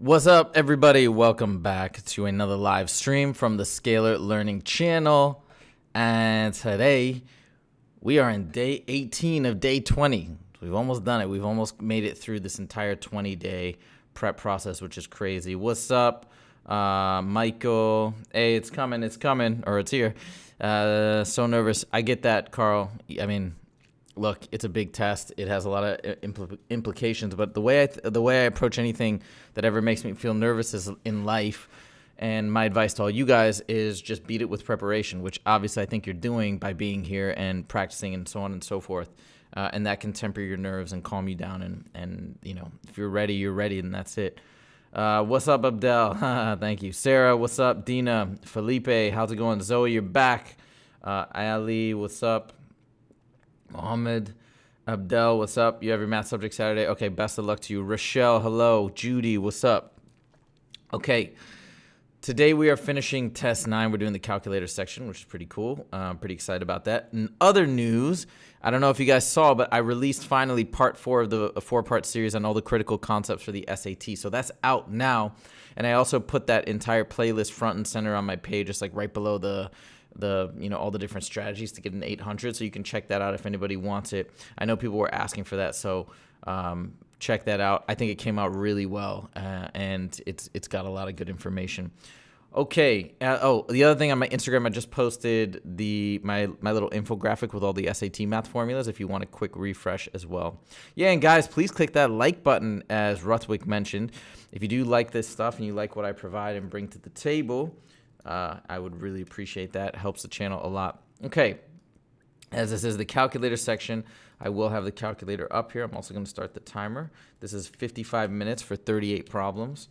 What's up, everybody? Welcome back to another live stream from the Scalar Learning Channel. And today we are in day 18 of day 20. We've almost done it. We've almost made it through this entire 20-day prep process, which is crazy. What's up, Michael? Hey, it's coming, or it's here. So nervous. I get that, Carl. I mean, look, it's a big test. It has a lot of implications, but the way I approach anything that ever makes me feel nervous is in life. And my advice to all you guys is just beat it with preparation, which obviously I think you're doing by being here and practicing and so on and so forth. And that can temper your nerves and calm you down. And you know, if you're ready, you're ready, and that's it. What's up, Abdel? Thank you. Sarah, what's up? Dina, Felipe, how's it going? Zoe, you're back. Ali, what's up? Mohammed, Abdel, what's up? You have your math subject Saturday. Okay, best of luck to you. Rochelle, hello. Judy, what's up? Okay, today we are finishing test 9. We're doing the calculator section, which is pretty cool. Pretty excited about that. In other news, I don't know if you guys saw, but I released finally part 4 of the 4-part series on all the critical concepts for the SAT. So that's out now. And I also put that entire playlist front and center on my page, just like right below the all the different strategies to get an 800, so you can check that out if anybody wants it. I know people were asking for that, so check that out. I think it came out really well, and it's got a lot of good information. Okay. The other thing on my Instagram, I just posted my little infographic with all the SAT math formulas if you want a quick refresh as well. Yeah, and guys, please click that like button, as Rutwick mentioned. If you do like this stuff and you like what I provide and bring to the table, I would really appreciate that. It helps the channel a lot. Okay, as this is the calculator section, I will have the calculator up here. I'm also going to start the timer. This is 55 minutes for 38 problems.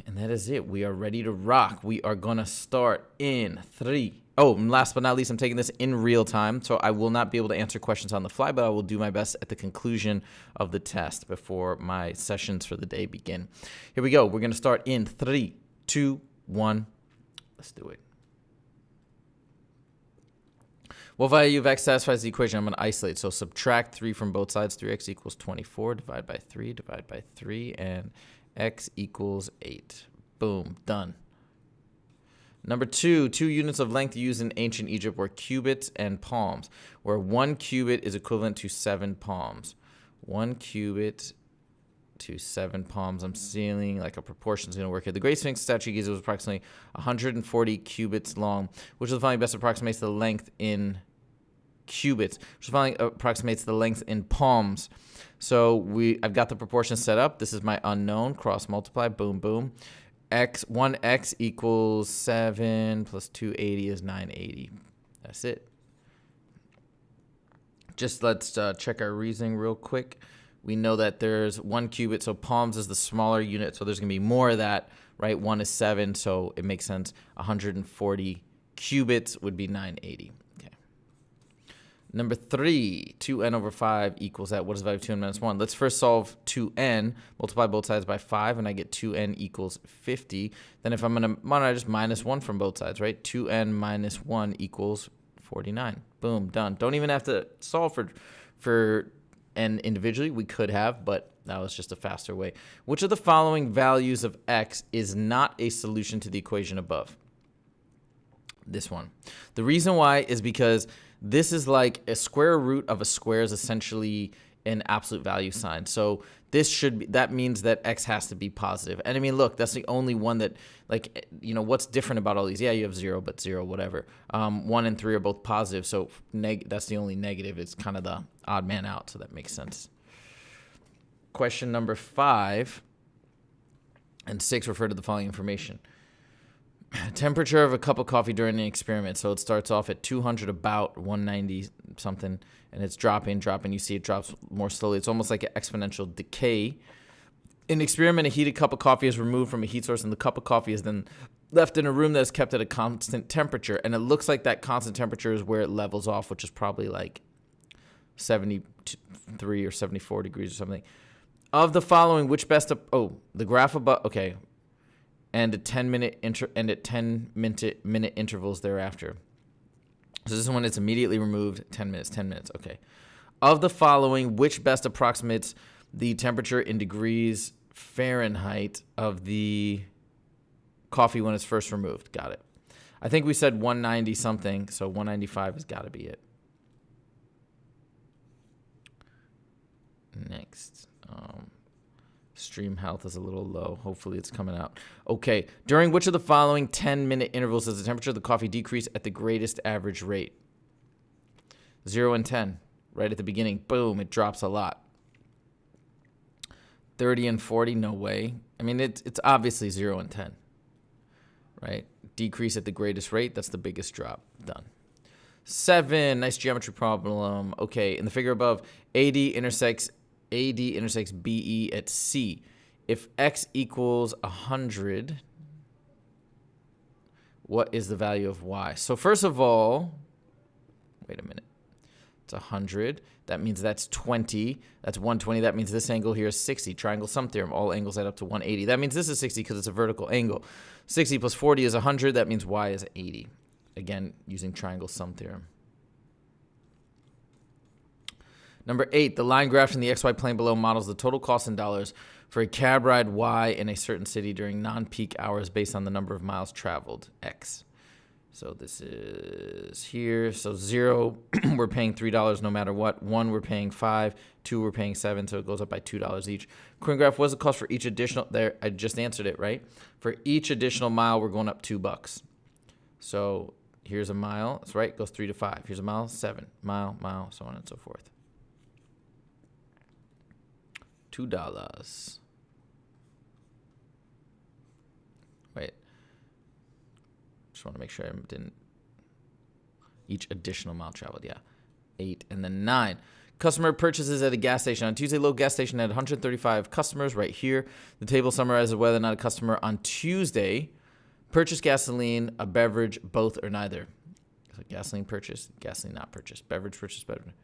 And that is it. We are ready to rock. We are going to start in 3. Oh, and last but not least, I'm taking this in real time, so I will not be able to answer questions on the fly, but I will do my best at the conclusion of the test before my sessions for the day begin. Here we go. We're going to start in 3, 2, 1. Let's do it. What value of x satisfies the equation I'm going to isolate? So subtract 3 from both sides. 3x equals 24. Divide by 3, and x equals 8. Boom. Done. Number 2, 2 units of length used in ancient Egypt were cubits and palms, where 1 cubit is equivalent to 7 palms. 1 cubit to 7 palms. I'm seeing like a proportion is going to work here. The Great Sphinx statue of Giza was approximately 140 cubits long, which is the following best approximates the length in cubits, which is the following approximates the length in palms. So I've got the proportions set up. This is my unknown. Cross multiply. Boom, boom. 1x equals 7 plus 280 is 980. That's it. Just let's check our reasoning real quick. We know that there's 1 cubit, so palms is the smaller unit, so there's going to be more of that, right? 1 is 7, so it makes sense. 140 cubits would be 980. Okay. Number 3, 2n over 5 equals that. What is the value of 2n minus 1? Let's first solve 2n, multiply both sides by 5, and I get 2n equals 50. Then if I'm going to, why don't I just minus 1 from both sides, right? 2n minus 1 equals 49. Boom, done. Don't even have to solve for n individually. We could have, but that was just a faster way. Which of the following values of x is not a solution to the equation above? This one. The reason why is because this is like a square root of a square is essentially an absolute value sign. So this should be, that means that x has to be positive. And I mean, look, that's the only one that, like, you know, what's different about all these? Yeah, you have 0, but 0, whatever. 1 and 3 are both positive, so that's the only negative. It's kind of the odd man out, so that makes sense. Question number 5 and 6 refer to the following information. Temperature of a cup of coffee during an experiment. So it starts off at 200, about 190 something, and it's dropping. You see it drops more slowly. It's almost like an exponential decay. In an experiment, a heated cup of coffee is removed from a heat source, and the cup of coffee is then left in a room that is kept at a constant temperature. And it looks like that constant temperature is where it levels off, which is probably like 73 or 74 degrees or something. Of the following, which best? The graph above. Okay. And at 10-minute minute intervals thereafter. So this is when it's immediately removed. 10 minutes. Okay. Of the following, which best approximates the temperature in degrees Fahrenheit of the coffee when it's first removed. Got it. I think we said 190 something, so 195 has got to be it. Next. Stream health is a little low. Hopefully it's coming out. Okay. During which of the following 10-minute intervals does the temperature of the coffee decrease at the greatest average rate? 0 and 10. Right at the beginning. Boom. It drops a lot. 30 and 40. No way. I mean, it's obviously 0 and 10. Right? Decrease at the greatest rate. That's the biggest drop. Done. 7. Nice geometry problem. Okay. In the figure above, AD intersects BE at C. If X equals 100, what is the value of Y? So first of all, wait a minute. It's 100. That means that's 20. That's 120. That means this angle here is 60. Triangle sum theorem. All angles add up to 180. That means this is 60 because it's a vertical angle. 60 plus 40 is 100. That means Y is 80. Again, using triangle sum theorem. Number 8, the line graph in the XY plane below models the total cost in dollars for a cab ride Y in a certain city during non-peak hours based on the number of miles traveled, X. So this is here. So 0, we're paying $3 no matter what. 1, we're paying 5. 2, we're paying 7. So it goes up by $2 each. Coin graph, what's the cost for each additional? There, I just answered it, right? For each additional mile, we're going up $2. So here's a mile. That's right. It goes 3 to 5. Here's a mile, 7. Mile, so on and so forth. $2. Wait. Just want to make sure I didn't. Each additional mile traveled, yeah. 8 and then 9. Customer purchases at a gas station. On Tuesday, local gas station had 135 customers right here. The table summarizes whether or not a customer on Tuesday purchased gasoline, a beverage, both or neither. So gasoline purchased, gasoline not purchased. Beverage purchased, beverage.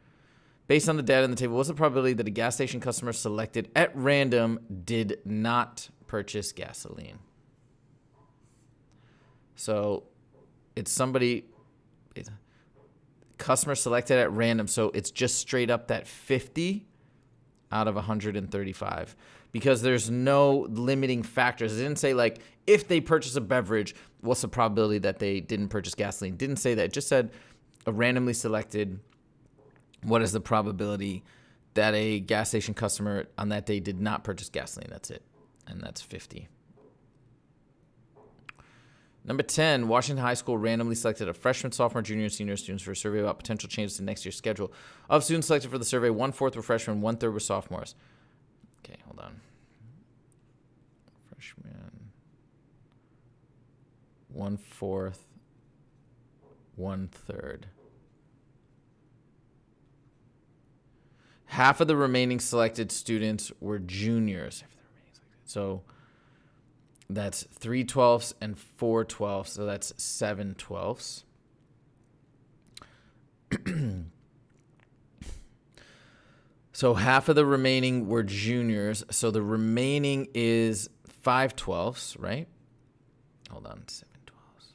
Based on the data in the table, what's the probability that a gas station customer selected at random did not purchase gasoline? So it's somebody, customer selected at random. So it's just straight up that 50 out of 135 because there's no limiting factors. It didn't say like if they purchase a beverage, what's the probability that they didn't purchase gasoline? It didn't say that. It just said a randomly selected. What is the probability that a gas station customer on that day did not purchase gasoline? That's it. And that's 50. Number 10, Washington High School randomly selected a freshman, sophomore, junior, and senior students for a survey about potential changes to next year's schedule. Of students selected for the survey, 1/4 were freshmen, 1/3 were sophomores. Okay, hold on. Freshman, 1/4, 1/3. Half of the remaining selected students were juniors. So that's 3/12 and 4/12. So that's 7/12. So half of the remaining were juniors. So the remaining is 5/12, right? Hold on. 7/12,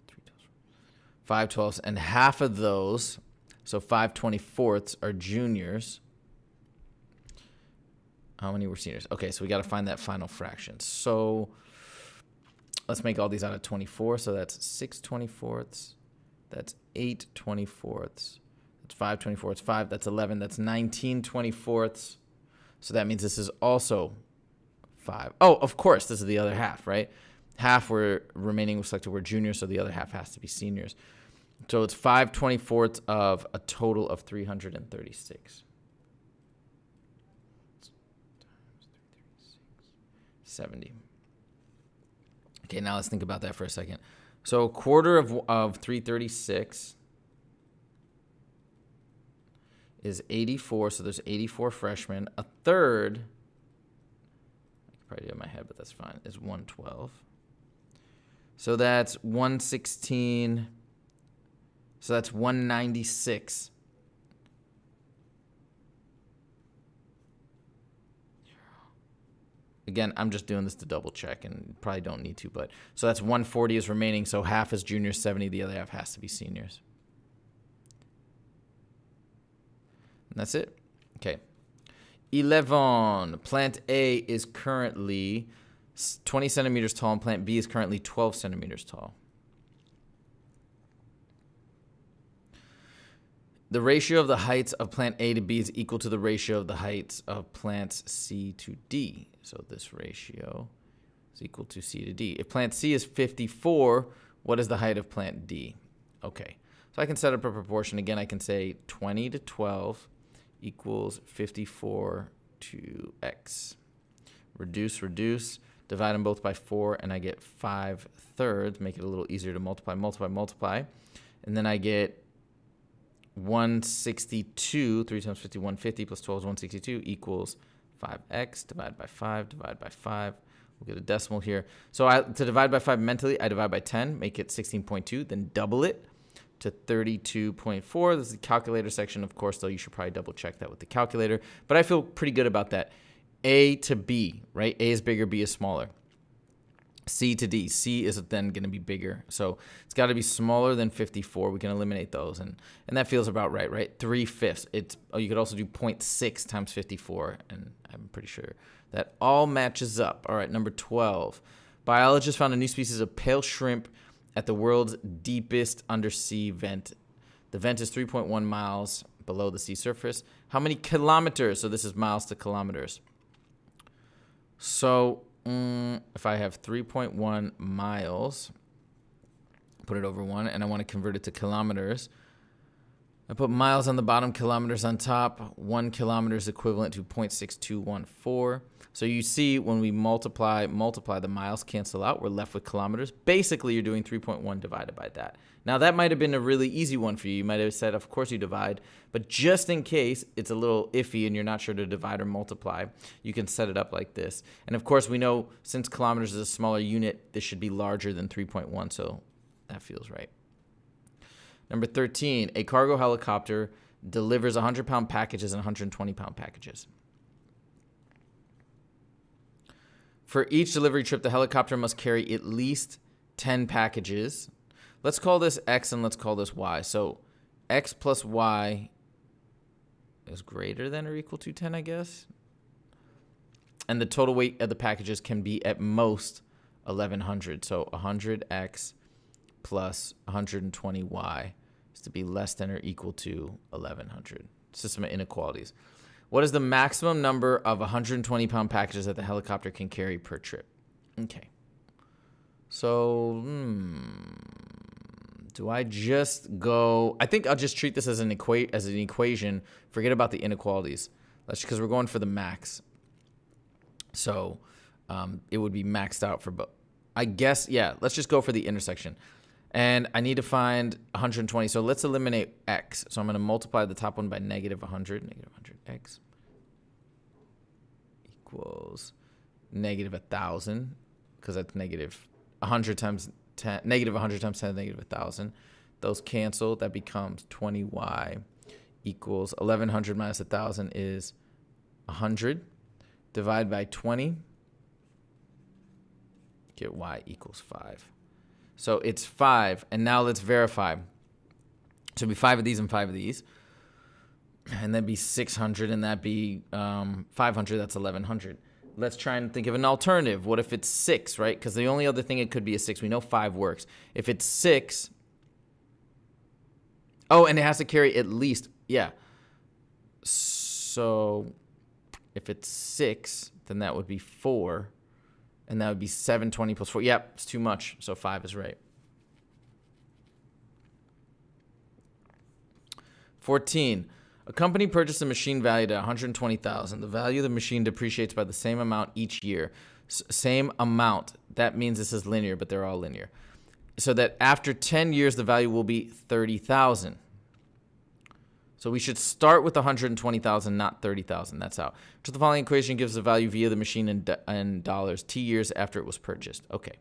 3/12, 5/12. And half of those, so 5/24 are juniors. How many were seniors? Okay, so we got to find that final fraction. So let's make all these out of 24. So that's 6/24. That's 8/24. That's 5/24. 5. That's 11. That's 19/24. So that means this is also 5. Oh, of course, this is the other half, right? Half were remaining selected were juniors, so the other half has to be seniors. So it's 5/24 of a total of 336. 70. Okay, now let's think about that for a second. So a quarter of 336 is 84. So there's 84 freshmen. A third, I could probably do it in my head, but that's fine, is 112. So that's 116. So that's 196. Again, I'm just doing this to double check and probably don't need to, but so that's 140 is remaining. So half is juniors, 70. The other half has to be seniors. And that's it. Okay. 11. Plant A is currently 20 centimeters tall and plant B is currently 12 centimeters tall. The ratio of the heights of plant A to B is equal to the ratio of the heights of plants C to D. So this ratio is equal to C to D. If plant C is 54, what is the height of plant D? Okay, so I can set up a proportion. Again, I can say 20 to 12 equals 54 to X. Reduce, reduce, divide them both by 4, and I get 5/3. Make it a little easier to multiply, multiply, multiply. And then I get 162, 3 times 50, 150, plus 12 is 162, equals 5x, divide by 5, divide by 5. We'll get a decimal here. So to divide by 5 mentally, I divide by 10, make it 16.2, then double it to 32.4. This is the calculator section. Of course, though, you should probably double check that with the calculator. But I feel pretty good about that. A to B, right? A is bigger, B is smaller. C to D. C is then going to be bigger. So it's got to be smaller than 54. We can eliminate those. And that feels about right, right? 3/5. You could also do 0.6 times 54. And I'm pretty sure that all matches up. All right, number 12. Biologists found a new species of pale shrimp at the world's deepest undersea vent. The vent is 3.1 miles below the sea surface. How many kilometers? So this is miles to kilometers. So if I have 3.1 miles, put it over 1, and I want to convert it to kilometers, I put miles on the bottom, kilometers on top. 1 kilometer is equivalent to 0.6214. So you see when we multiply, the miles cancel out. We're left with kilometers. Basically, you're doing 3.1 divided by that. Now, that might have been a really easy one for you. You might have said, of course you divide. But just in case it's a little iffy and you're not sure to divide or multiply, you can set it up like this. And, of course, we know since kilometers is a smaller unit, this should be larger than 3.1. So that feels right. Number 13, a cargo helicopter delivers 100-pound packages and 120-pound packages. For each delivery trip, the helicopter must carry at least 10 packages. Let's call this X and let's call this Y. So X plus Y is greater than or equal to 10, I guess. And the total weight of the packages can be at most 1,100. So 100X plus 120Y is to be less than or equal to 1,100. System of inequalities. What is the maximum number of 120-pound packages that the helicopter can carry per trip? Okay. So, do I just go? I think I'll just treat this as an equation. Forget about the inequalities. That's because we're going for the max. So, it would be maxed out for both. I guess, yeah, let's just go for the intersection. And I need to find 120. So let's eliminate X. So I'm going to multiply the top one by negative 100. Negative 100X equals negative 1,000. Because that's negative 100 times 10. Negative 100 times 10 is negative 1,000. Those cancel. That becomes 20Y equals 1,100 minus 1,000 is 100. Divide by 20. Get Y equals 5. So it's 5, and now let's verify. So it'd be 5 of these and 5 of these. And that'd be 600, and that'd be 500, that's 1,100. Let's try and think of an alternative. What if it's 6, right? Because the only other thing it could be is 6. We know 5 works. If it's 6, oh, and it has to carry at least, yeah. So if it's 6, then that would be 4. And that would be 720 plus 4. Yep, it's too much. So 5 is right. 14. A company purchased a machine valued at $120,000. The value of the machine depreciates by the same amount each year. Same amount. That means this is linear, but they're all linear. So that after 10 years, the value will be $30,000. So we should start with 120,000, not 30,000. That's how. So the following equation gives the value via the machine in dollars T years after it was purchased. Okay.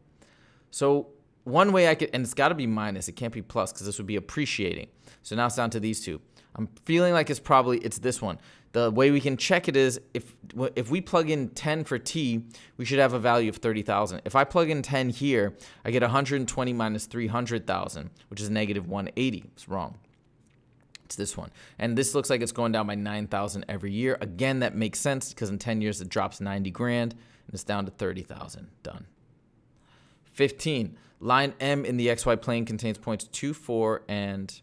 So one way I could, and it's got to be minus. It can't be plus because this would be appreciating. So now it's down to these two. I'm feeling like it's this one. The way we can check it is if we plug in 10 for T, we should have a value of 30,000. If I plug in 10 here, I get 120 minus 300,000, which is negative 180. It's wrong. It's this one. And this looks like it's going down by 9,000 every year. Again, that makes sense because in 10 years it drops 90 grand and it's down to 30,000. Done. 15. Line M in the XY plane contains points 2, 4, and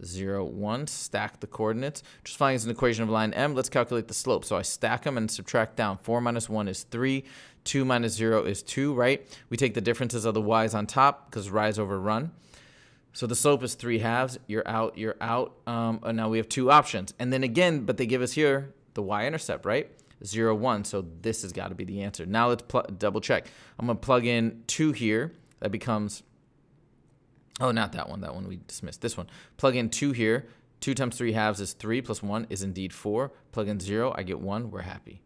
0, 1. Stack the coordinates. Just finding is an equation of line M. Let's calculate the slope. So I stack them and subtract down. 4 minus 1 is 3. 2 minus 0 is 2, right? We take the differences of the y's on top because rise over run. So the slope is 3/2. You're out, you're out. And now we have two options. And then again, but they give us here the y-intercept, right? 0, 1. So this has got to be the answer. Now let's double check. I'm going to plug in 2 here. That becomes, oh, not that one. That one we dismissed. This one. Plug in 2 here. 2 times 3/2 is 3 plus 1 is indeed 4. Plug in 0. I get 1. We're happy.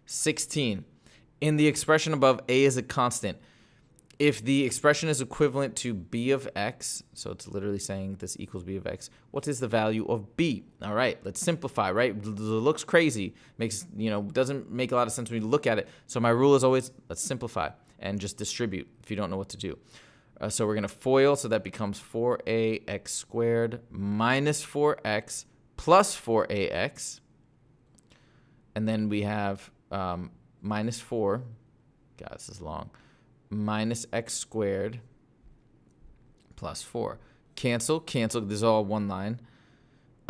16. In the expression above, a is a constant. If the expression is equivalent to b of x, so it's literally saying this equals b of x, what is the value of b? All right, let's simplify, right? It looks crazy, doesn't make a lot of sense when you look at it. So my rule is always, let's simplify and just distribute if you don't know what to do. So we're going to FOIL, so that becomes 4ax squared minus 4x plus 4ax. And then we have minus 4. God, this is long. Minus x squared plus 4. Cancel. This is all one line.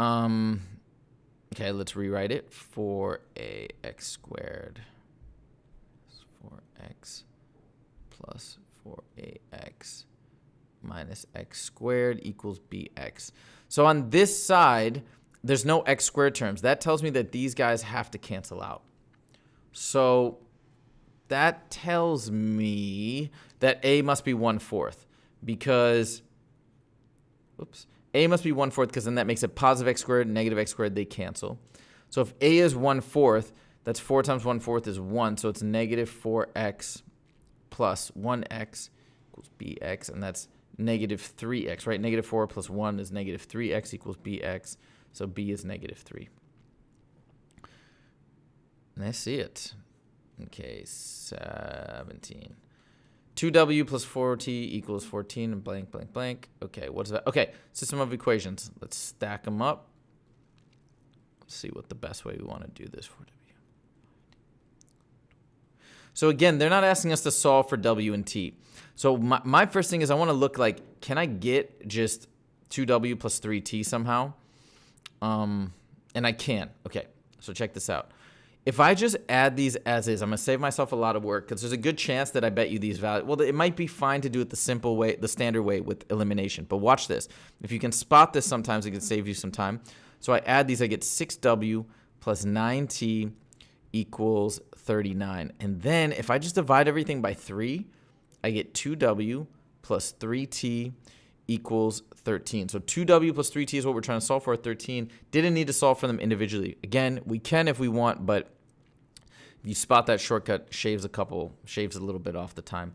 Okay, let's rewrite it. 4ax squared 4x plus 4ax minus x squared equals bx. So on this side, there's no x squared terms. That tells me that these guys have to cancel out. So that tells me that a must be 1/4 because, a must be 1/4 because then that makes it positive x squared, negative x squared, they cancel. So if a is 1/4, that's 4 times 1/4 is 1, so it's negative 4x plus 1x equals bx, and that's negative 3x, right? Negative 4 plus 1 is negative 3x equals bx, so b is negative 3. And I see it. Okay, 17. 2w plus 4t equals 14 and blank, blank, blank. Okay, what's that? Okay, system of equations. Let's stack them up. Let's see what the best way we want to do this for w. So again, they're not asking us to solve for w and t. So my first thing is I want to look like, can I get just 2w plus 3t somehow? And I can. Okay, so check this out. If I just add these as is, I'm going to save myself a lot of work because there's a good chance that I bet you these values. Well, it might be fine to do it the simple way, the standard way with elimination. But watch this. If you can spot this sometimes, it can save you some time. So I add these. I get 6w plus 9t equals 39. And then if I just divide everything by 3, I get 2w plus 3t equals 13. So 2w plus 3t is what we're trying to solve for at 13. Didn't need to solve for them individually. Again, we can if we want, but if you spot that shortcut, shaves a little bit off the time.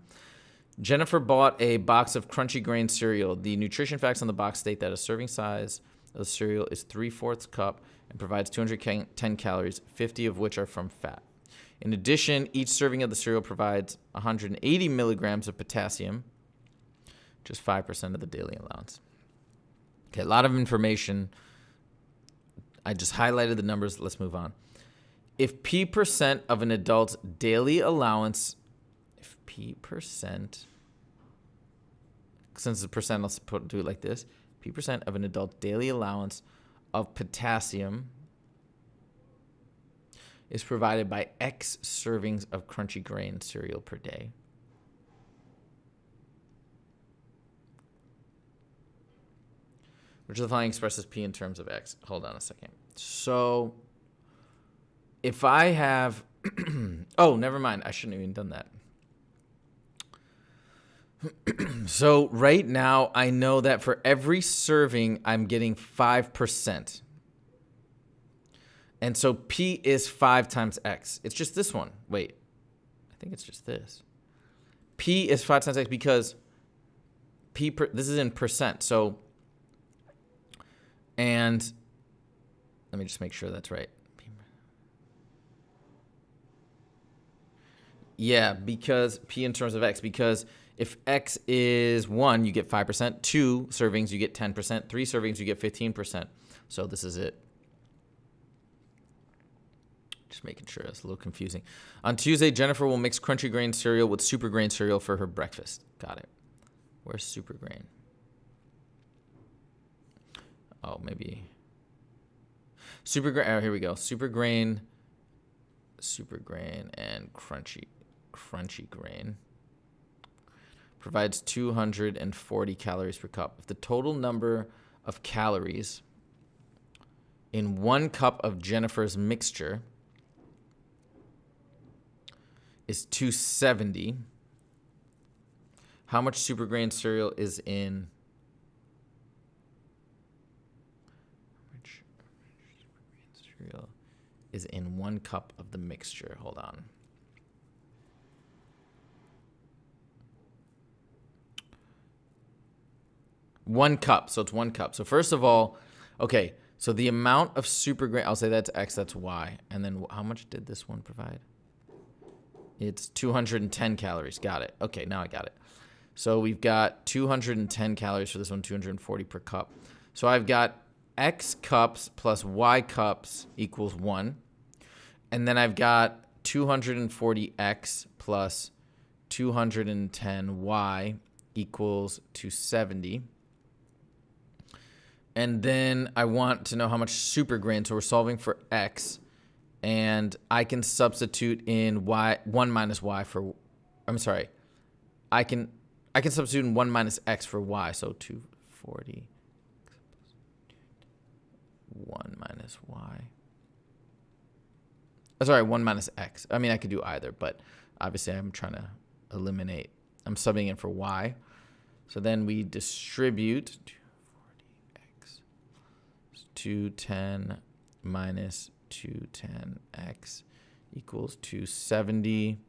Jennifer bought a box of Crunchy Grain cereal. The nutrition facts on the box state that a serving size of the cereal is 3/4 cup and provides 210 calories, 50 of which are from fat. In addition, each serving of the cereal provides 180 milligrams of potassium, just 5% of the daily allowance. Okay, a lot of information. I just highlighted the numbers. Let's move on. If P% of an adult's daily allowance, if P%, since the percent, I'll do it like this. P% of an adult's daily allowance of potassium is provided by X servings of Crunchy Grain cereal per day. Which the following expresses P in terms of X. Hold on a second. So if I have, oh, never mind. I shouldn't have even done that. So right now, I know that for every serving, I'm getting 5%. And so P is 5 times X. It's just this one. Wait, I think it's just this. P is 5 times X because this is in percent. So, and let me just make sure that's right. Yeah, because P in terms of X, because If X is 1, you get 5%. 2 servings, you get 10%. 3 servings, you get 15%. So this is it. Just making sure. It's a little confusing. On Tuesday, Jennifer will mix crunchy grain cereal with super grain cereal for her breakfast. Got it. Where's super grain? Oh, maybe. Super grain. Oh, here we go. Super grain and crunchy grain provides 240 calories per cup. If the total number of calories in 1 cup of Jennifer's mixture is 270, how much super grain cereal is in is in 1 cup of the mixture? Hold on. One cup. So it's 1 cup. So first of all, okay, so the amount of super grain, I'll say that's X, that's Y. And then how much did this one provide? It's 210 calories. Got it. Okay, now I got it. So we've got 210 calories for this one, 240 per cup. So I've got X cups plus Y cups equals 1. And then I've got 240X plus 210Y equals 270. And then I want to know how much super grain. So we're solving for X. And I can substitute in Y, 1 minus Y for, I'm sorry. I can substitute in 1 minus X for Y. So 240. 1 minus Y. Oh, sorry, 1 minus X. I mean, I could do either, but obviously I'm trying to eliminate. I'm subbing in for Y. So then we distribute 240X. 210 minus 210X equals 270.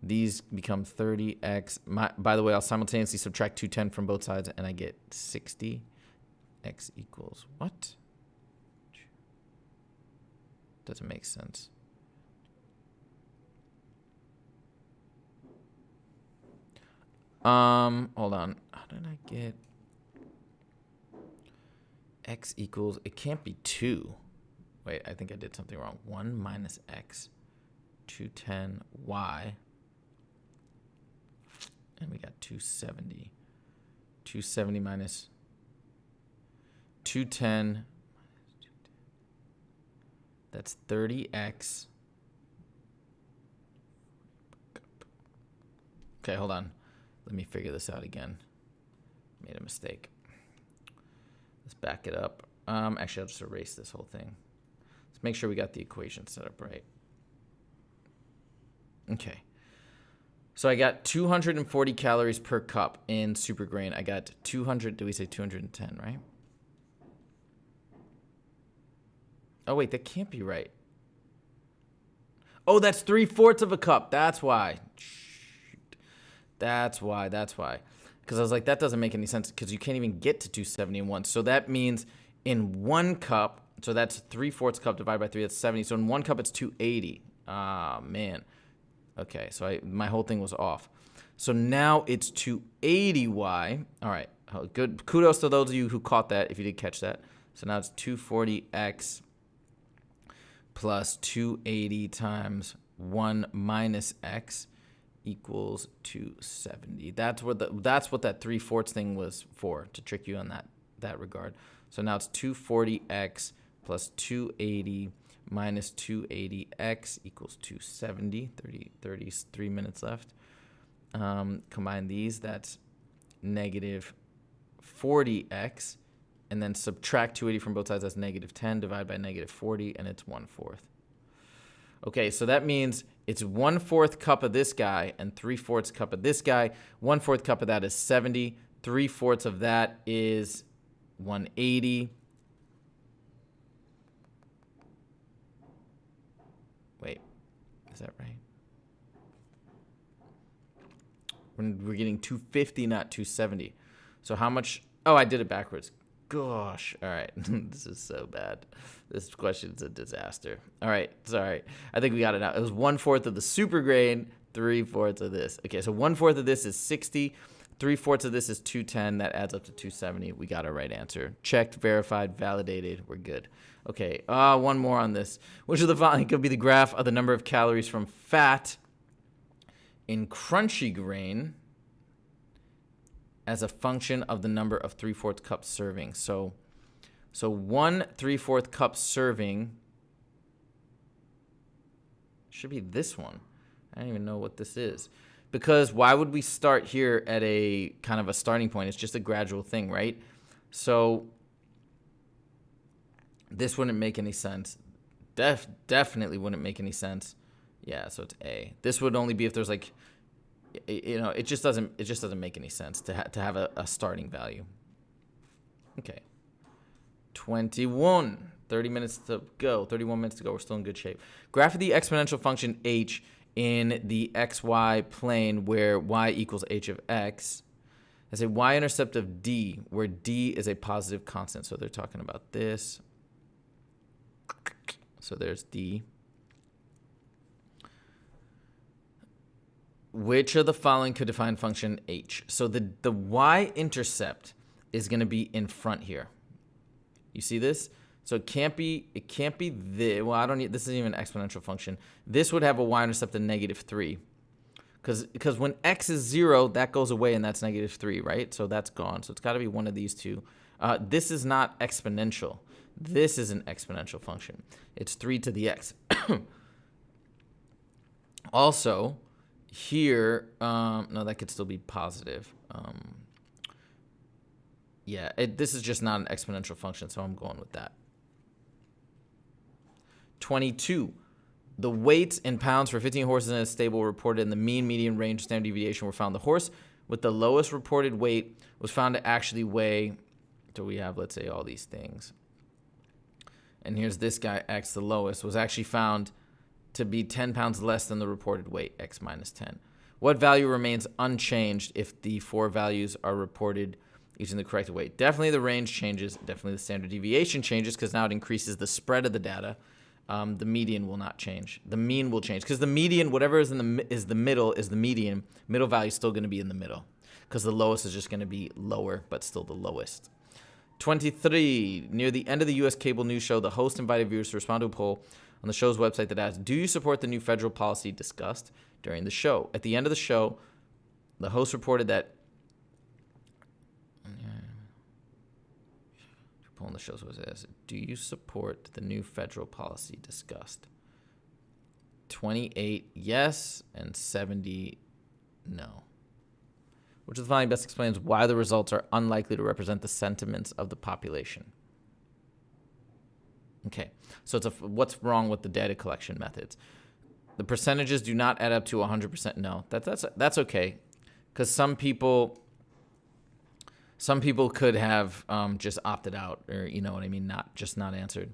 These become 30X. By the way, I'll simultaneously subtract 210 from both sides, and I get 60. X equals what? Doesn't make sense. Hold on. How did I get X equals, it can't be 2. Wait, I think I did something wrong. 1 minus X, 210Y, and we got 270. 270 minus 210. That's 30X. Okay, hold on. Let me figure this out again. Made a mistake. Let's back it up. Actually, I'll just erase this whole thing. Let's make sure we got the equation set up right. Okay. So I got 240 calories per cup in super grain. I got 200, did we say 210, right? Oh, wait, that can't be right. Oh, that's 3/4 of a cup. That's why. Shoot. That's why. Because I was like, that doesn't make any sense because you can't even get to 270 in one. So that means in 1 cup, so that's 3/4 cup divided by 3, that's 70. So in 1 cup, it's 280. Ah, man. Okay, so my whole thing was off. So now it's 280Y. All right, good. Kudos to those of you who caught that, if you did catch that. So now it's 240X plus 280 times 1 minus X equals 270. That's what that 3/4 thing was for, to trick you on that regard. So now it's 240X plus 280 minus 280X equals 270. 33 minutes left. Combine these, that's negative 40X. And then subtract 280 from both sides, that's negative 10, divide by negative 40, and it's 1/4. Okay, so that means it's 1/4 cup of this guy and 3/4 cup of this guy. 1/4 cup of that is 70. 3/4 of that is 180. Wait, is that right? We're getting 250, not 270. So how much? Oh, I did it backwards. Gosh. All right. This is so bad. This question's a disaster. All right. Sorry. I think we got it out. It was 1/4 of the super grain, 3/4 of this. Okay, so 1/4 of this is 60. 3/4 of this is 210. That adds up to 270. We got our right answer. Checked, verified, validated. We're good. Okay, one more on this. Which of the following could be the graph of the number of calories from fat in crunchy grain as a function of the number of 3/4 cup servings? So 1 3/4 cup serving should be this one. I don't even know what this is. Because why would we start here at a kind of a starting point? It's just a gradual thing, right? So this wouldn't make any sense. Definitely wouldn't make any sense. Yeah, so it's A. This would only be if there's like, you know, it just doesn't make any sense to have a starting value. Okay. 21. 30 minutes to go. 31 minutes to go. We're still in good shape. Graph of the exponential function h in the xy plane where y equals h of x. As a y-intercept of d, where d is a positive constant. So they're talking about this. So there's d. Which of the following could define function h? So the y-intercept is going to be in front here. You see this? So it can't be this. Well, I don't need, this isn't even an exponential function. This would have a y-intercept of -3. Because when x is 0, that goes away and that's -3, right? So that's gone. So it's got to be one of these two. This is not exponential. This is an exponential function. It's 3 to the x. Also, here, no, that could still be positive. Yeah, this is just not an exponential function, so I'm going with that. 22. The weights in pounds for 15 horses in a stable reported in the mean, median, range, standard deviation were found. The horse with the lowest reported weight was found to actually weigh, so we have, let's say, all these things. And here's this guy, X, the lowest, was actually found to be 10 pounds less than the reported weight, X minus 10. What value remains unchanged if the 4 values are reported using the correct weight? Definitely the range changes. Definitely the standard deviation changes because now it increases the spread of the data. The median will not change. The mean will change because the median, whatever is in the middle, is the median. Middle value is still going to be in the middle because the lowest is just going to be lower, but still the lowest. 23. Near the end of the U.S. cable news show, the host invited viewers to respond to a poll on the show's website that asked, "Do you support the new federal policy discussed during the show?" At the end of the show, the host reported that. Pulling the shows was this. Do you support the new federal policy discussed? 28 yes and 70 no. Which of the following best explains why the results are unlikely to represent the sentiments of the population? Okay, so it's what's wrong with the data collection methods? The percentages do not add up to 100%. No, that's okay, because some people could have just opted out, or you know what I mean, not answered.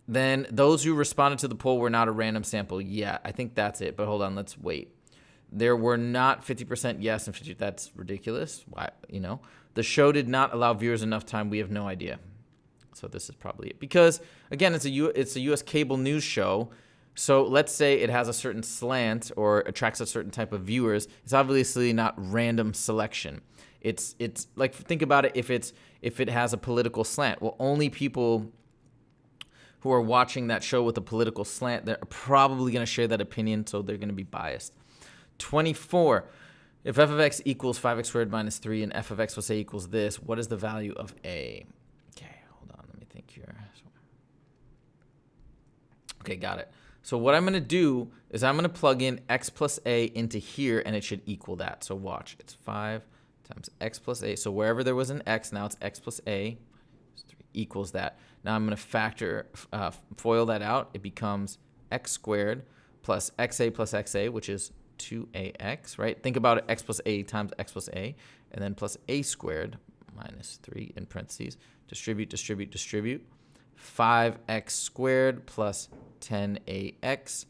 Then those who responded to the poll were not a random sample. Yeah, I think that's it. But hold on, let's wait. There were not 50% yes and 50%. That's ridiculous. Why? You know, the show did not allow viewers enough time. We have no idea. So this is probably it. Because again, it's a U.S. cable news show. So let's say it has a certain slant or attracts a certain type of viewers. It's obviously not random selection. It's like, think about it, if it has a political slant. Well, only people who are watching that show with a political slant, they're probably going to share that opinion, so they're going to be biased. 24. If f of x equals 5x squared minus 3 and f of x, we'll say, equals this, what is the value of a? Okay, hold on, let me think here. Okay, got it. So what I'm going to do is I'm going to plug in x plus a into here, and it should equal that. So watch, it's 5 times x plus a. So wherever there was an x, now it's x plus a equals that. Now I'm going to FOIL that out. It becomes x squared plus xa, which is 2ax, right? Think about it, x plus a times x plus a, and then plus a squared minus 3 in parentheses. Distribute. 5x squared plus 10ax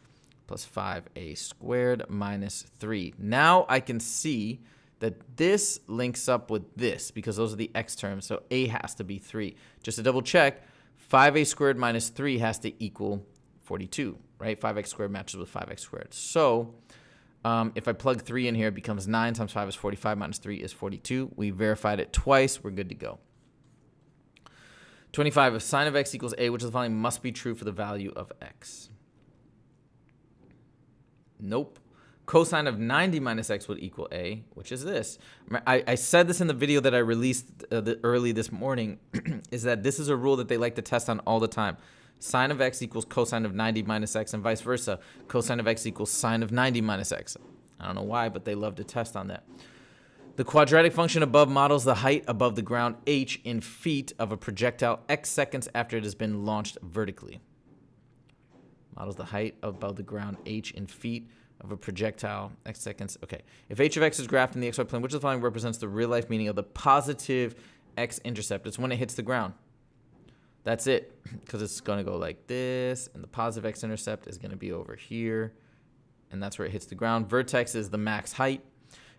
plus 5a squared minus 3. Now I can see that this links up with this because those are the x terms, so a has to be 3. Just to double check, 5a squared minus 3 has to equal 42, right? 5x squared matches with 5x squared. So if I plug 3 in here, it becomes 9 times 5 is 45 minus 3 is 42. We verified it twice. We're good to go. 25, if sine of x equals a, which of the following must be true for the value of x? Nope. Cosine of 90 minus x would equal a, which is this. I said this in the video that I released early this morning, is that this is a rule that they like to test on all the time. Sine of x equals cosine of 90 minus x and vice versa. Cosine of x equals sine of 90 minus x. I don't know why, but they love to test on that. The quadratic function above models the height above the ground h in feet of a projectile x seconds after it has been launched vertically. Models the height above the ground h in feet of a projectile x seconds. Okay. If h of x is graphed in the xy plane, which of the following represents the real life meaning of the positive x-intercept? It's when it hits the ground. That's it, because it's going to go like this, and the positive x-intercept is going to be over here, and that's where it hits the ground. Vertex is the max height,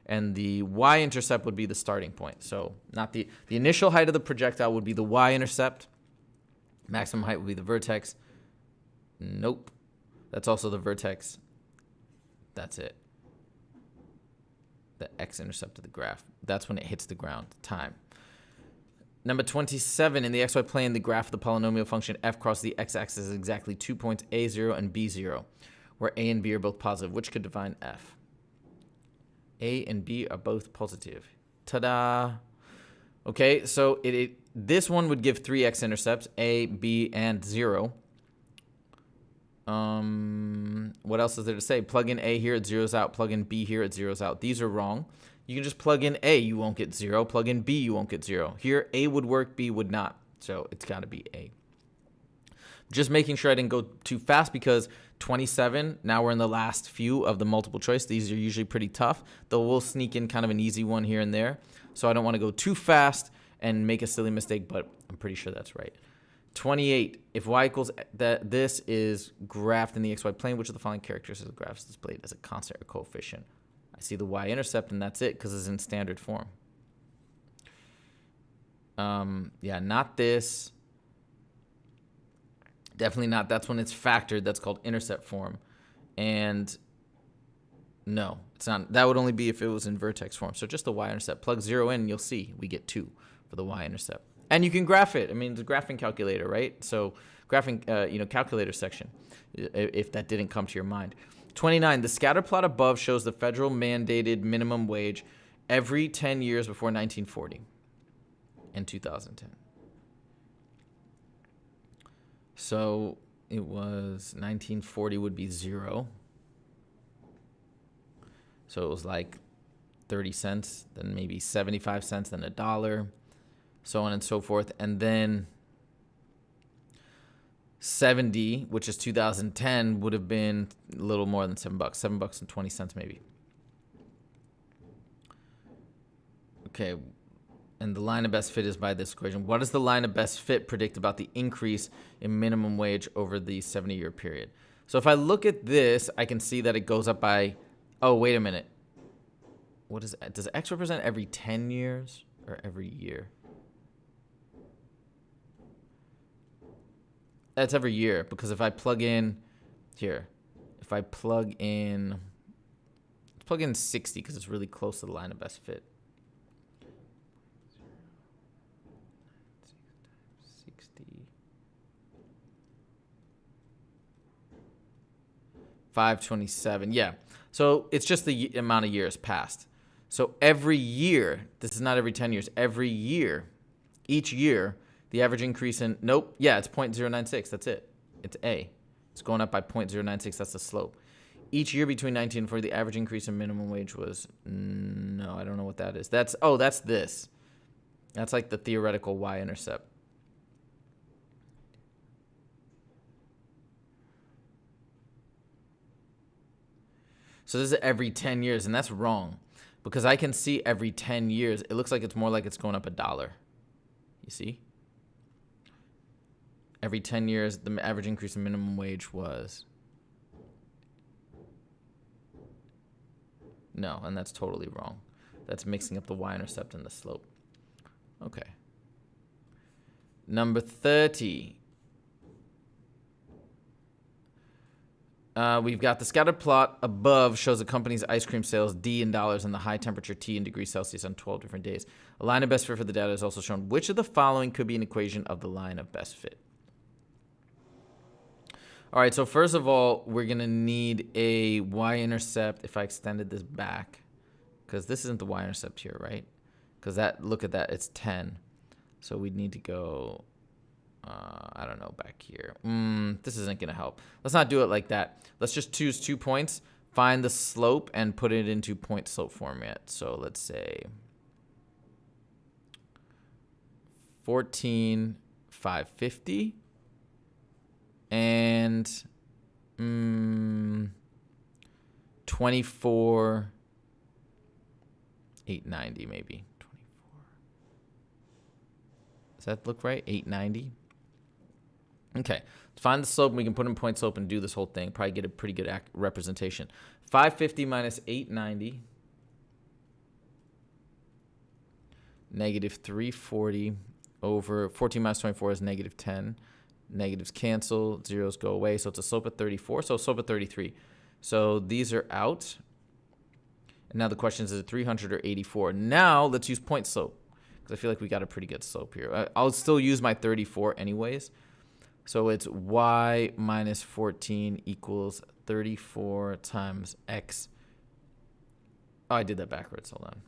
and the y-intercept would be the starting point. So not the initial height of the projectile would be the y-intercept. Maximum height would be the vertex. Nope. That's also the vertex. That's it. The x-intercept of the graph. That's when it hits the ground. Time. Number 27, in the xy plane, the graph of the polynomial function f cross the x-axis is exactly 2 points a0 and b0, where a and b are both positive. Which could define f? A and b are both positive. Ta-da! Okay, so this one would give 3 x-intercepts, a, b, and 0. What else is there to say? Plug in a here, it zeroes out. Plug in b here, it zeroes out. These are wrong. You can just plug in a, you won't get 0. Plug in b, you won't get 0. Here, a would work, b would not. So it's got to be a. Just making sure I didn't go too fast, because 27, now we're in the last few of the multiple choice. These are usually pretty tough, though we'll sneak in kind of an easy one here and there. So I don't want to go too fast and make a silly mistake, but I'm pretty sure that's right. 28, if y equals that, this is graphed in the xy plane, which of the following characteristics of the graph is displayed as a constant or coefficient? I see the y-intercept, and that's it, because it's in standard form. Yeah, not this. Definitely not. That's when it's factored. That's called intercept form. And no, it's not. That would only be if it was in vertex form. So just the y-intercept. Plug 0 in, and you'll see we get 2 for the y-intercept. And you can graph it. I mean, it's a graphing calculator, right? So graphing, calculator section, if that didn't come to your mind. 29, the scatter plot above shows the federal mandated minimum wage every 10 years before 1940 and 2010. So it was 1940 would be 0. So it was like 30 cents, then maybe 75 cents, then $1, so on and so forth. And then 70, which is 2010, would have been a little more than $7, $7.20 maybe. Okay, and the line of best fit is by this equation. What does the line of best fit predict about the increase in minimum wage over the 70-year period? So if I look at this, I can see that it goes up by, oh, wait a minute. What is does X represent every 10 years or every year? That's every year, because if I plug in here, if I plug in, let's plug in 60 because it's really close to the line of best fit. 60. 527. Yeah. So it's just the amount of years passed. So every year, this is not every 10 years, every year, each year, the average increase in, nope, yeah, it's 0.096. That's it. It's A. It's going up by 0.096. That's the slope. Each year between 19 and 40, the average increase in minimum wage was, no, I don't know what that is. That's this. That's like the theoretical y-intercept. So this is every 10 years, and that's wrong, because I can see every 10 years. It looks like it's more like it's going up $1. You see? Every 10 years, the average increase in minimum wage was. No, and that's totally wrong. That's mixing up the y-intercept and the slope. Okay. Number 30. We've got the scattered plot above shows the company's ice cream sales D in dollars and the high temperature T in degrees Celsius on 12 different days. A line of best fit for the data is also shown. Which of the following could be an equation of the line of best fit? All right, so first of all, we're going to need a y-intercept if I extended this back, because this isn't the y-intercept here, right? Because that, look at that, it's 10. So we'd need to go, I don't know, back here. This isn't going to help. Let's not do it like that. Let's just choose 2 points, find the slope, and put it into point slope format. So let's say 14,550 and 24,890 maybe. 24. Does that look right? 890. Okay, find the slope. We can put in point slope and do this whole thing. Probably get a pretty good representation. 550 minus 890. Negative 340 over 14 minus 24 is negative 10. Negatives cancel, zeros go away. So it's a slope of 34. So a slope of 33. So these are out. And now the question is it 300 or 84? Now let's use point slope, because I feel like we got a pretty good slope here. I'll still use my 34 anyways. So it's y minus 14 equals 34 times x. Oh, I did that backwards. Hold on.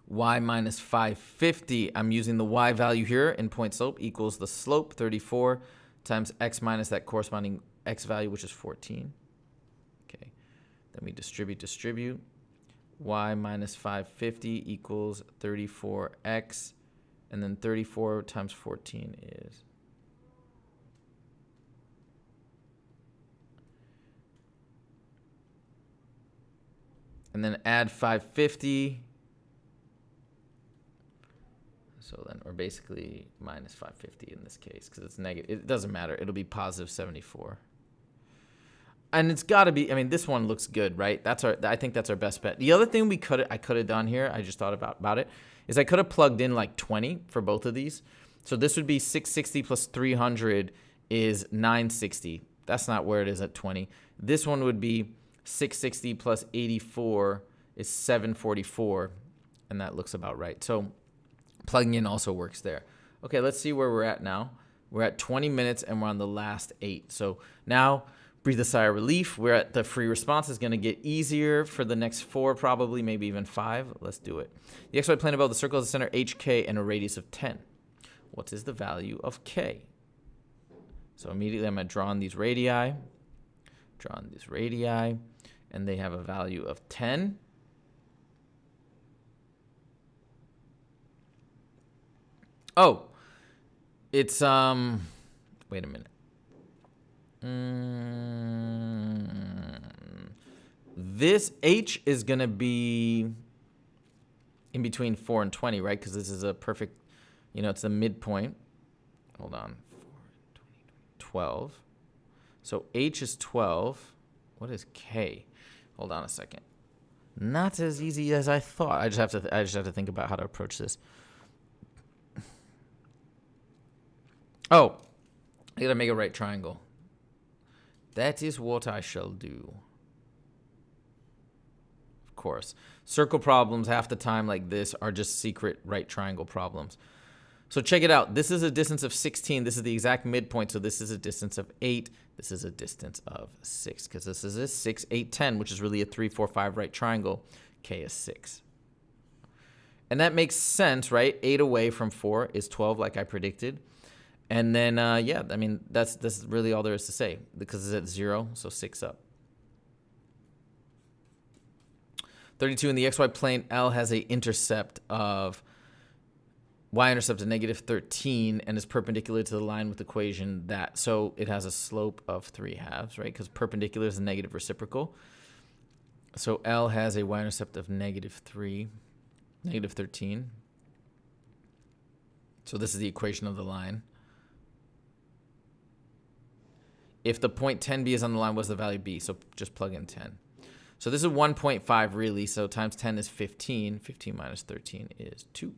Y minus 550. I'm using the y value here in point slope equals the slope 34 times x minus that corresponding x value, which is 14. Okay. Then we distribute. Y minus 550 equals 34x. And then 34 times 14 is... And then add 550. So then, or basically minus 550 in this case, because it's negative. It doesn't matter. It'll be positive 74. And it's got to be, I mean, this one looks good, right? I think that's our best bet. The other thing I could have done here, I just thought about it, is I could have plugged in like 20 for both of these. So this would be 660 plus 300 is 960. That's not where it is at 20. This one would be 660 plus 84 is 744. And that looks about right. So plugging in also works there. Okay, let's see where we're at now. We're at 20 minutes and we're on the last 8. So now breathe a sigh of relief. We're at the free response is going to get easier for the next 4, probably, maybe even 5. Let's do it. The XY plane above the circle has a center HK and a radius of 10. What is the value of K? So immediately I'm going to draw on these radii. And they have a value of 10. Oh, it's, wait a minute. This H is going to be in between 4 and 20, right? Because this is a perfect, it's the midpoint. Hold on. 12. So H is 12. What is K? Hold on a second. Not as easy as I thought. I just have to think about how to approach this. Oh, I gotta make a right triangle. That is what I shall do. Of course. Circle problems half the time like this are just secret right triangle problems. So check it out. This is a distance of 16. This is the exact midpoint. So this is a distance of 8. This is a distance of 6. Because this is a 6, 8, 10, which is really a 3, 4, 5 right triangle. K is 6. And that makes sense, right? 8 away from 4 is 12, like I predicted. And then, yeah, I mean, that's really all there is to say, because it's at 0, so 6 up. 32 in the XY plane, L has an intercept of y-intercept of negative 13 and is perpendicular to the line with equation that. So it has a slope of 3/2, right? Because perpendicular is a negative reciprocal. So L has a y-intercept of negative 13. So this is the equation of the line. If the point 10b is on the line, what's the value b? So just plug in 10. So this is 1.5 really. So times 10 is 15. 15 minus 13 is 2.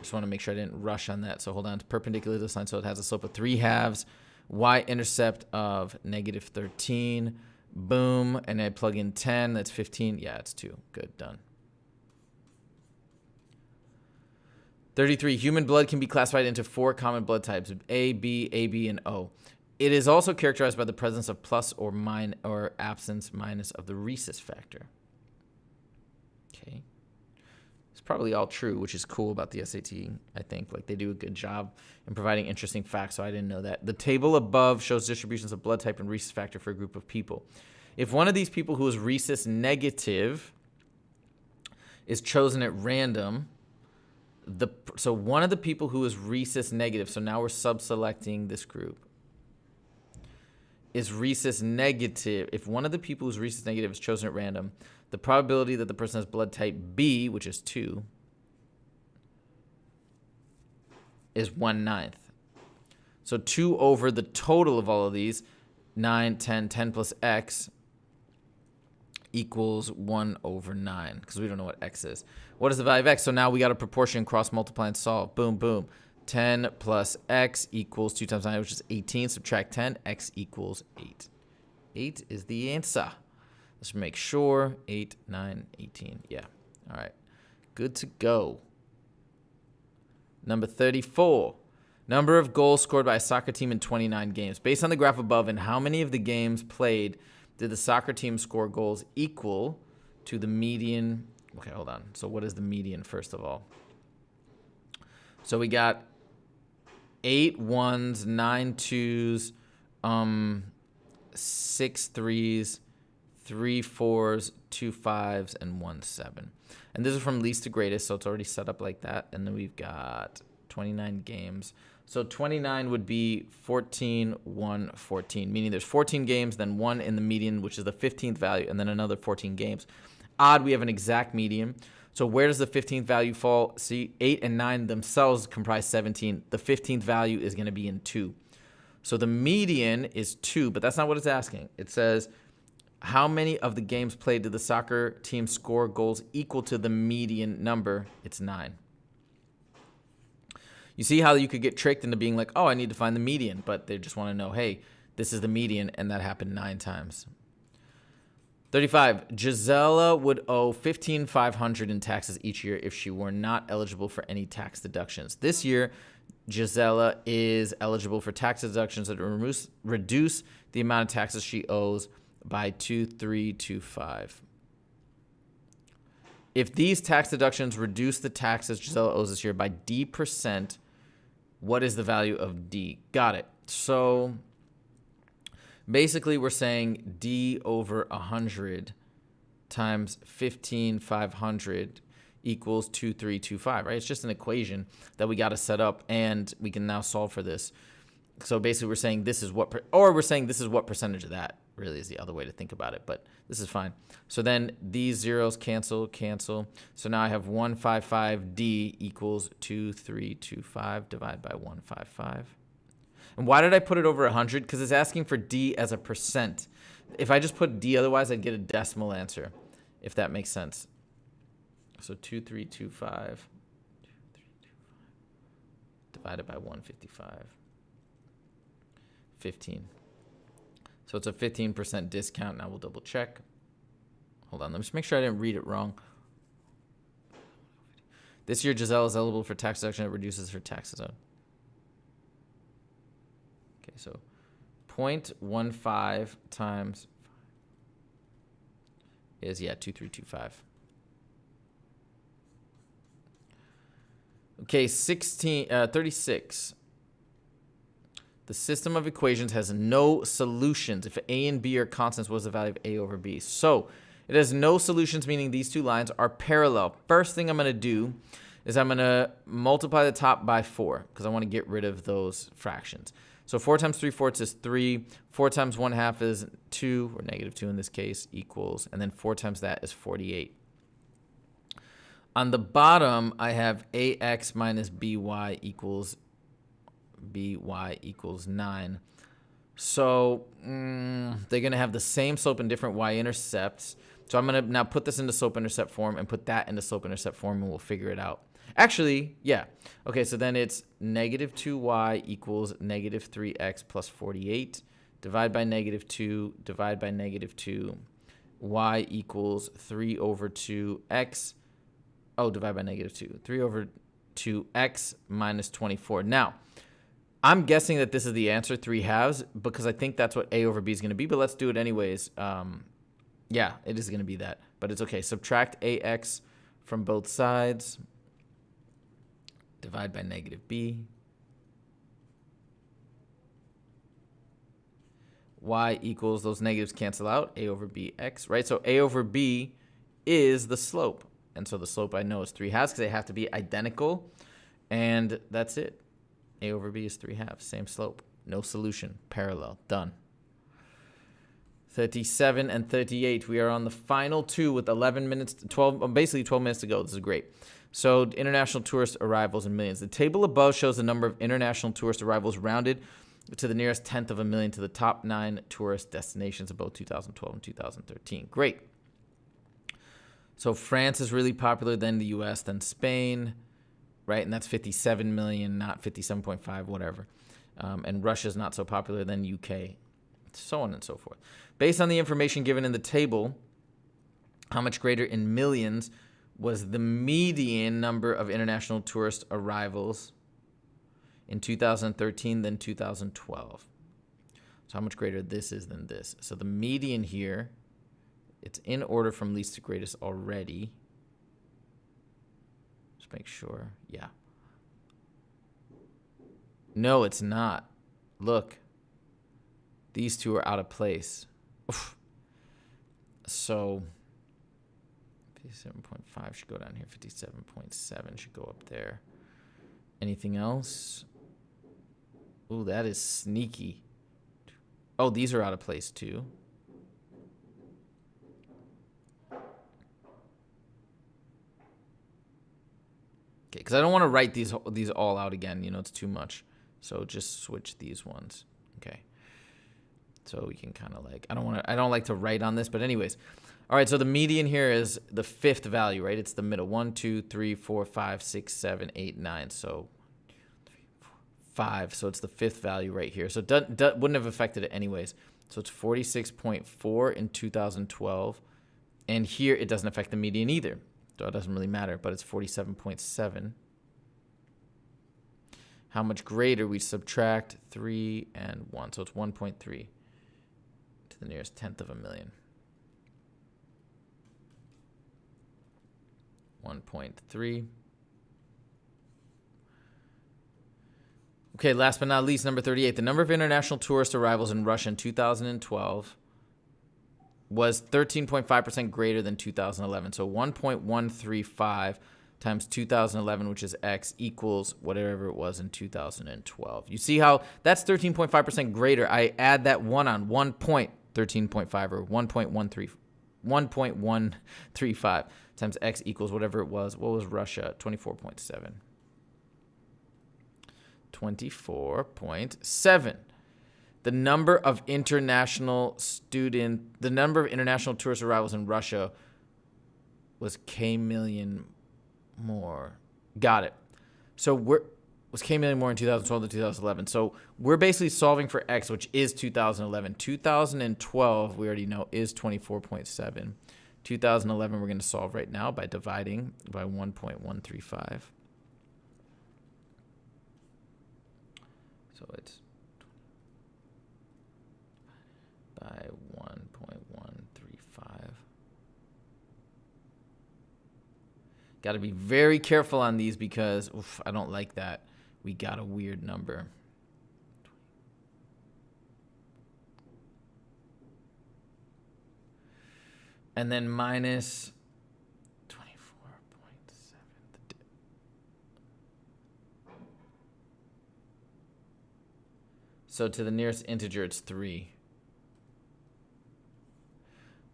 Just want to make sure I didn't rush on that. So hold on. It's perpendicular to this line, so it has a slope of 3/2. Y-intercept of -13. Boom. And I plug in 10. That's 15. Yeah, it's 2. Good. Done. 33. Human blood can be classified into 4 common blood types: A, B, AB, and O. It is also characterized by the presence of plus or absence minus of the rhesus factor. Okay. It's probably all true, which is cool about the SAT, I think. Like, they do a good job in providing interesting facts, so I didn't know that. The table above shows distributions of blood type and rhesus factor for a group of people. If one of these people who is rhesus negative is chosen at random, so one of the people who is rhesus negative, so now we're subselecting this group, is rhesus negative. If one of the people who's rhesus negative is chosen at random, the probability that the person has blood type B, which is 2, is 1/9. So 2 over the total of all of these, 9, 10, 10 plus X equals 1/9, because we don't know what X is. What is the value of X? So now we got a proportion, cross multiply and solve. Boom, boom. 10 plus X equals 2 times 9, which is 18. Subtract 10, X equals 8. 8 is the answer. Let's make sure. 8, 9, 18. Yeah. All right. Good to go. Number 34. Number of goals scored by a soccer team in 29 games. Based on the graph above, in how many of the games played did the soccer team score goals equal to the median? Okay, hold on. So what is the median, first of all? So we got 8 1s, 9 2s, 6 3s, 3 4s, 2 5s, and 1 7. And this is from least to greatest, so it's already set up like that. And then we've got 29 games. So 29 would be 14, 1, 14, meaning there's 14 games, then 1 in the median, which is the 15th value, and then another 14 games. Odd, we have an exact median. So where does the 15th value fall? See, 8 and 9 themselves comprise 17. The 15th value is going to be in 2. So the median is 2, but that's not what it's asking. It says, how many of the games played did the soccer team score goals equal to the median number? It's 9. You see how you could get tricked into being like, oh, I need to find the median, but they just want to know, hey, this is the median, and that happened 9 times. 35. Gisela would owe $15,500 in taxes each year if she were not eligible for any tax deductions. This year, Gisela is eligible for tax deductions that reduce the amount of taxes she owes by $2,325. If these tax deductions reduce the taxes Gisela owes this year by D%, what is the value of D? Got it. So basically we're saying D over 100 times 15,500 equals 2,325, right? It's just an equation that we got to set up, and we can now solve for this. So basically we're saying this is what, or we're saying this is what percentage of that, really is the other way to think about it, but this is fine. So then these zeros cancel. So now I have 155D equals 2,325 divided by 155. And why did I put it over 100? Because it's asking for D as a percent. If I just put D otherwise, I'd get a decimal answer, if that makes sense. So 2,325 divided by 155. 15. So it's a 15% discount. Now we'll double check. Hold on, let me just make sure I didn't read it wrong. This year, Giselle is eligible for tax deduction that reduces her taxes owed. Okay, so 0.15 times is, 2,325. Okay, 36. The system of equations has no solutions. If A and B are constants, what is the value of A over B? So it has no solutions, meaning these two lines are parallel. First thing I'm going to do is I'm going to multiply the top by 4 because I want to get rid of those fractions. So 4 times 3/4 is 3. 4 times 1/2 is 2, or -2 in this case, equals, and then 4 times that is 48. On the bottom, I have AX minus BY equals 9. So they're going to have the same slope and different y-intercepts. So I'm going to now put this into slope-intercept form and put that into slope-intercept form, and we'll figure it out. Actually, yeah. Okay, so then it's negative 2y equals negative 3x plus 48. Divide by negative 2, divide by negative 2. Y equals 3 over 2x. Oh, divide by negative 2. 3 over 2x minus 24. Now, I'm guessing that this is the answer, 3/2, because I think that's what a over b is going to be, but let's do it anyways. Yeah, it is going to be that, but it's okay. Subtract ax from both sides. Divide by negative b. Y equals, those negatives cancel out, a over bx, right? So a over b is the slope. And so the slope I know is 3/2 because they have to be identical. And that's it. A over b is 3/2, same slope. No solution, parallel, done. 37 and 38. We are on the final two with 11 minutes, 12, basically 12 minutes to go. This is great. So international tourist arrivals in millions. The table above shows the number of international tourist arrivals rounded to the nearest tenth of a million to the top 9 tourist destinations of both 2012 and 2013. Great. So France is really popular, then the US, then Spain, right? And that's 57 million, not 57.5, whatever. And Russia's not so popular, then UK, so on and so forth. Based on the information given in the table, how much greater in millions was the median number of international tourist arrivals in 2013 than 2012? So how much greater this is than this? So the median here, it's in order from least to greatest already. Just make sure. Yeah. No, it's not. Look. These two are out of place. Oof. So 57.5 should go down here. 57.7 should go up there. Anything else? Ooh, that is sneaky. Oh, these are out of place too. Okay, because I don't want to write these all out again. You know, it's too much. So just switch these ones. Okay. So we can kind of like, I don't like to write on this, but anyways. All right, so the median here is the 5th value, right? It's the middle. 1, 2, 3, 4, 5, 6, 7, 8, 9. So 5. So it's the 5th value right here. So it wouldn't have affected it anyways. So it's 46.4 in 2012. And here it doesn't affect the median either. So it doesn't really matter, but it's 47.7. How much greater? We subtract 3 and 1. So it's 1.3 to the nearest tenth of a million. 1.3. Okay, last but not least, number 38. The number of international tourist arrivals in Russia in 2012 was 13.5% greater than 2011. So 1.135 times 2011, which is X, equals whatever it was in 2012. You see how that's 13.5% greater. I add that 1 on 1.13.5 or 1.135 times X equals whatever it was. What was Russia? 24.7. 24.7. The number of international tourist arrivals in Russia was K million more. Got it. So was K million more in 2012 than 2011. So we're basically solving for X, which is 2011. 2012, we already know, is 24.7. 2011, we're going to solve right now by dividing by 1.135. So it's by 1.135. Got to be very careful on these because I don't like that. We got a weird number. And then minus 24.7. So to the nearest integer, it's 3.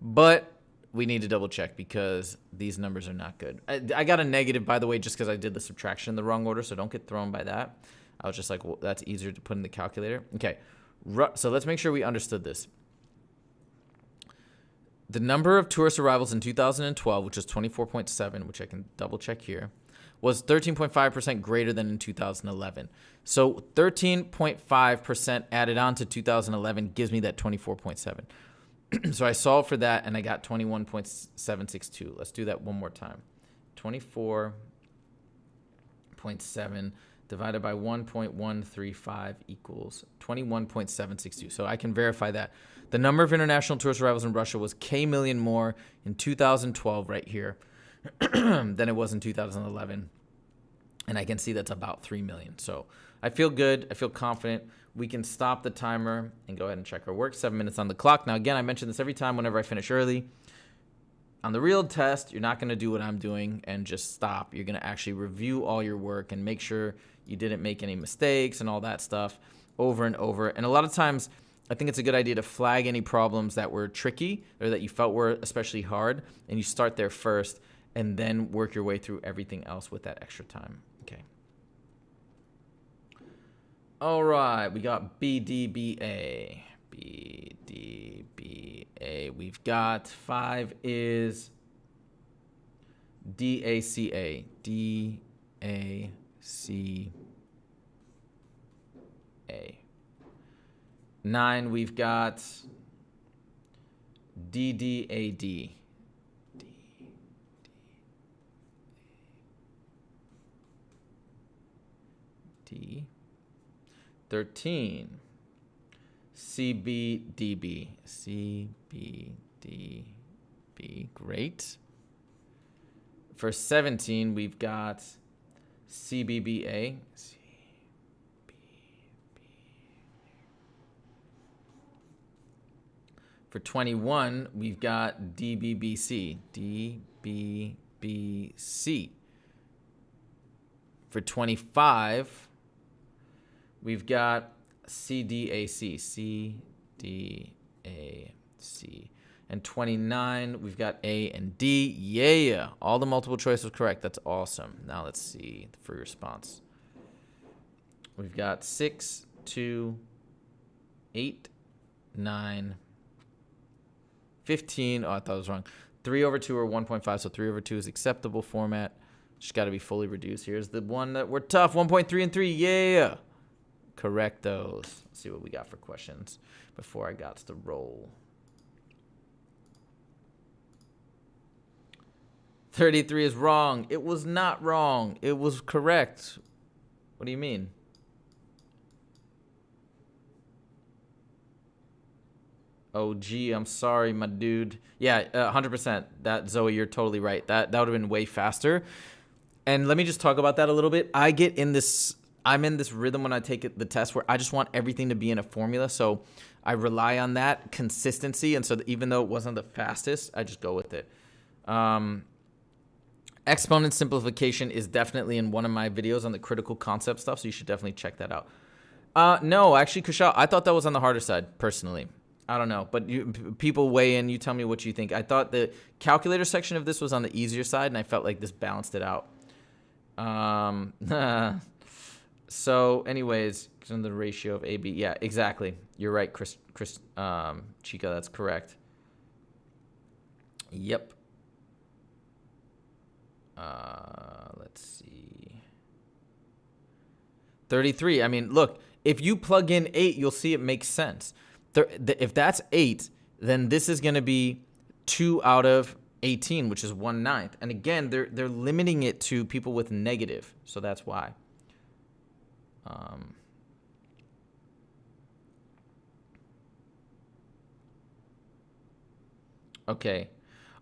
But we need to double check because these numbers are not good. I got a negative, by the way, just because I did the subtraction in the wrong order, so don't get thrown by that. I was just like, well, that's easier to put in the calculator. Okay, so let's make sure we understood this. The number of tourist arrivals in 2012, which is 24.7, which I can double check here, was 13.5% greater than in 2011. So 13.5% added on to 2011 gives me that 24.7. So I solved for that and I got 21.762. Let's do that one more time. 24.7 divided by 1.135 equals 21.762. So I can verify that. The number of international tourist arrivals in Russia was K million more in 2012 right here than it was in 2011. And I can see that's about 3 million. So I feel good. I feel confident. We can stop the timer and go ahead and check our work. 7 minutes on the clock. Now, again, I mention this every time whenever I finish early. On the real test, you're not going to do what I'm doing and just stop. You're going to actually review all your work and make sure you didn't make any mistakes and all that stuff over and over. And a lot of times, I think it's a good idea to flag any problems that were tricky or that you felt were especially hard, and you start there first and then work your way through everything else with that extra time. Okay. All right, we got BDBA. BDBA. We've got 5 is DACA. DACA. 9, we've got DDAD. D. 13. CBDB. CBDB. Great. For 17, we've got CBBA. For 21, we've got DBBC. DBBC. For 25, we've got CDAC. CDAC. And 29, we've got A and D. Yeah. All the multiple choice was correct. That's awesome. Now let's see the free response. We've got 6, 2, 8, 9, 15. Oh, I thought it was wrong. 3 over 2 or 1.5. So 3 over 2 is acceptable format. Just got to be fully reduced. Here's the one that we're tough. 1.3 and 3. Yeah. Correct those. Let's see what we got for questions before I got to the roll. 33 is wrong. It was not wrong. It was correct. What do you mean? Oh, gee, I'm sorry, my dude. Yeah, 100%. That, Zoe, you're totally right. That would have been way faster. And let me just talk about that a little bit. I'm in this rhythm when I take the test where I just want everything to be in a formula. So I rely on that consistency. And so even though it wasn't the fastest, I just go with it. Exponent simplification is definitely in one of my videos on the critical concept stuff. So you should definitely check that out. No, actually, Kushal, I thought that was on the harder side, personally. I don't know, but people weigh in. You tell me what you think. I thought the calculator section of this was on the easier side, and I felt like this balanced it out. So, anyways, the ratio of AB. Yeah, exactly. You're right, Chris, Chica. That's correct. Yep. Let's see. 33. I mean, look, if you plug in 8, you'll see it makes sense. If that's 8, then this is going to be 2 out of 18, which is 1/9. And again, they're limiting it to people with negative, so that's why. Okay.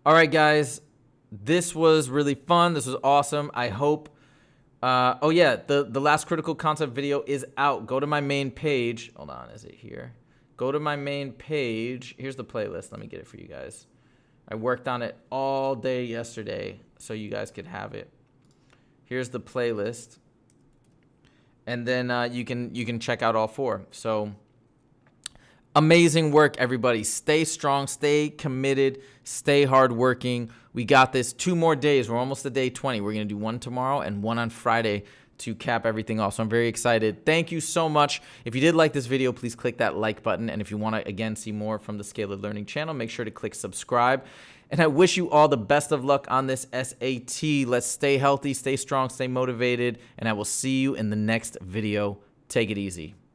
All right, guys. This was really fun. This was awesome. I hope. Oh yeah, the last critical concept video is out. Go to my main page. Hold on, is it here? Go to my main page. Here's the playlist. Let me get it for you guys. I worked on it all day yesterday so you guys could have it. Here's the playlist. And then you can check out all 4. So amazing work, everybody. Stay strong, stay committed, stay hardworking. We got this. 2 more days. We're almost to day 20. We're going to do 1 tomorrow and 1 on Friday to cap everything off. So I'm very excited. Thank you so much. If you did like this video, please click that like button. And if you want to, again, see more from the Scalar Learning channel, make sure to click subscribe. And I wish you all the best of luck on this SAT. Let's stay healthy, stay strong, stay motivated, and I will see you in the next video. Take it easy.